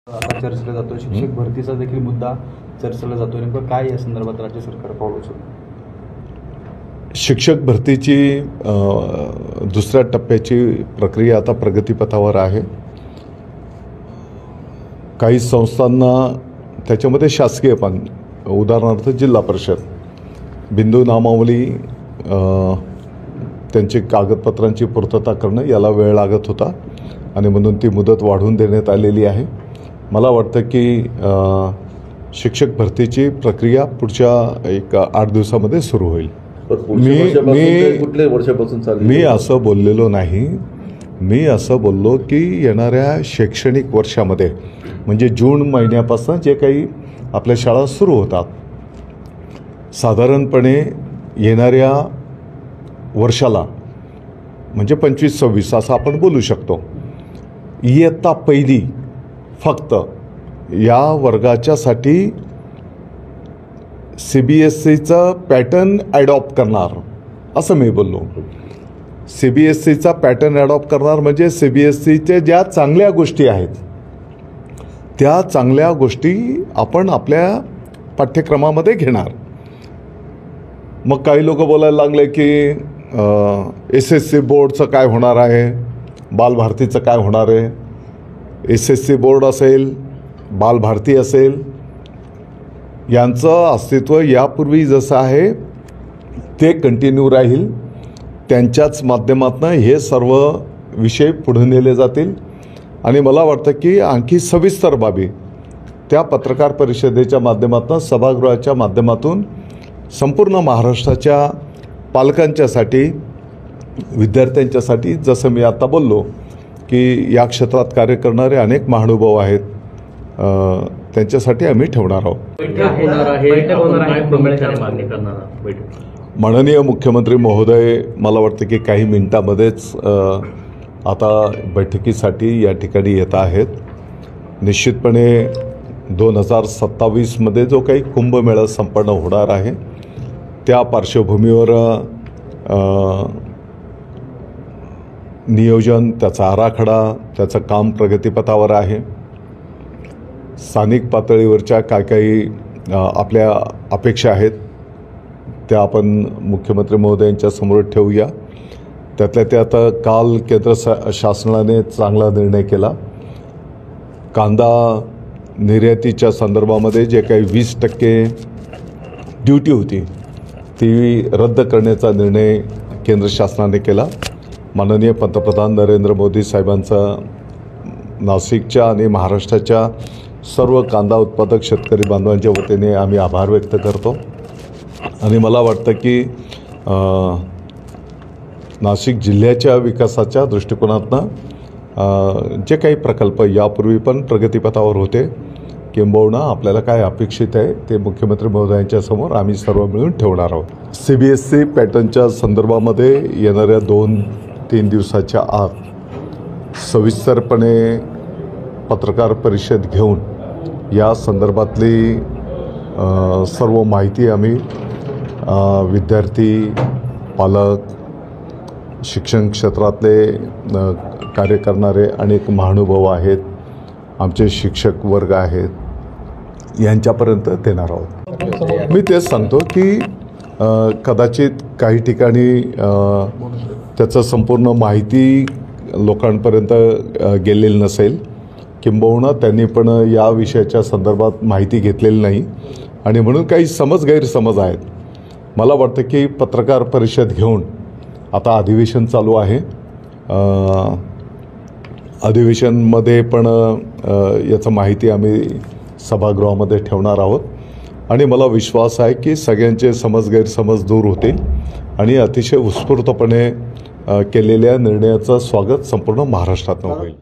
आता चर्चेला जातो, शिक्षक भरतीचा देखील मुद्दा चर्चेला जातो. नेमकं काय या संदर्भात राज्य सरकार पाऊल उचलतं? शिक्षक भरतीची दुसऱ्या टप्प्याची प्रक्रिया आता प्रगतीपथावर आहे. काही संस्थांना त्याच्यामध्ये शासकीय पण, उदाहरणार्थ जिल्हा परिषद बिंदू नामावली त्यांची कागदपत्रांची पूर्तता करणं याला वेळ लागत होता आणि म्हणून ती मुदत वाढवून देण्यात आलेली आहे. मला वाटतं की शिक्षक भरतीची प्रक्रिया पुढच्या 8 दिवसामध्ये सुरू होईल. मी असं बोललेलो नाही. मी असं बोललो की येणाऱ्या शैक्षणिक वर्षामध्ये म्हणजे जून महिन्यापासून जे काही आपल्या शाळा सुरू होतात, साधारणपणे येणाऱ्या वर्षाला म्हणजे 25-26 असं आपण बोलू शकतो. इयत्ता पहिली फक्त या वर्गाच्यासाठी CBSEचा पॅटर्न ॲडॉप्ट करणार असं मी बोललो. CBSEचा पॅटर्न ॲडॉप्ट करणार म्हणजे CBSEच्या ज्या चांगल्या गोष्टी आहेत त्या चांगल्या गोष्टी आपण आपल्या पाठ्यक्रमामध्ये घेणार. मग काही लोक बोलायला लागले की SSC बोर्डचं काय होणार आहे, बालभारतीचं काय होणार आहे. SSC बोर्ड असेल, बालभारती असेल, यांचं अस्तित्व यापूर्वी जसं आहे ते कंटिन्यू राहील. त्यांच्याच माध्यमातून हे सर्व विषय पुढे नेले जातील आणि मला वाटतं की आणखी सविस्तर बाबी त्या पत्रकार परिषदेच्या माध्यमातून, सभागृहाच्या माध्यमातून संपूर्ण महाराष्ट्राच्या पालकांच्यासाठी, विद्यार्थ्यांच्यासाठी, जसं मी आता बोललो की या क्षेत्रात कार्य करणारे अनेक महानुभाव आहेत, त्यांच्यासाठी आम्ही ठेवणार आहोत. माननीय मुख्यमंत्री महोदय मला वाटतं की काही मिनिटांमध्येच आता बैठकीसाठी या ठिकाणी येत आहेत. निश्चितपणे 2027मध्ये जो काही कुंभमेळा संपन्न होणार आहे त्या पार्श्वभूमीवर नियोजन, त्याचा आराखडा, त्याचं काम प्रगतीपथावर आहे. स्थानिक पातळीवरच्या काय काही आपल्या अपेक्षा आहेत त्या आपण मुख्यमंत्री महोदयांच्या समोर ठेवूया. त्यातल्या त्यात काल केंद्र शासनाने चांगला निर्णय केला. कांदा निर्यातीच्या संदर्भामध्ये जे काही 20% ड्युटी होती ती रद्द करण्याचा निर्णय केंद्र शासनाने केला. माननीय पंतप्रधान नरेंद्र मोदी साहेबांचा नाशिकच्या आणि महाराष्ट्राच्या सर्व कांदा उत्पादक शेतकरी बांधवांच्या वतीने आम्ही आभार व्यक्त करतो. आणि मला वाटतं की नाशिक जिल्ह्याच्या विकासाच्या दृष्टिकोनातनं जे काही प्रकल्प यापूर्वी पण प्रगतीपथावर होते, किंबहुना आपल्याला काय अपेक्षित आहे ते मुख्यमंत्री महोदयांच्या समोर आम्ही सर्व मिळून ठेवणार आहोत. CBSE पॅटर्नच्या संदर्भामध्ये येणाऱ्या 2-3 दिवसाच्या आत सविस्तरपणे पत्रकार परिषद घेऊन या संदर्भातली सर्व माहिती आम्ही विद्यार्थी, पालक, शिक्षण क्षेत्रातले कार्य करणारे अनेक महानुभाव आहेत, आमचे शिक्षक वर्ग आहेत, यांच्यापर्यंत देणार आहोत. मी तेच सांगतो की कदाचित काही ठिकाणी त्याचं संपूर्ण माहिती लोकांपर्यंत गेलेली नसेल, किंबहुना त्यांनी पण या विषयाच्या संदर्भात माहिती घेतलेली नाही आणि म्हणून काही गैरसमज आहेत. मला वाटतं की पत्रकार परिषद घेऊन आता अधिवेशन चालू आहे. अधिवेशनमध्ये पण याचं माहिती आम्ही सभागृहामध्ये ठेवणार आहोत आणि मला विश्वास आहे की सगळ्यांचे गैरसमज दूर होतील आणि अतिशय उत्स्फूर्तपणे केलेल्या निर्णयाचं स्वागत संपूर्ण महाराष्ट्रातून होईल.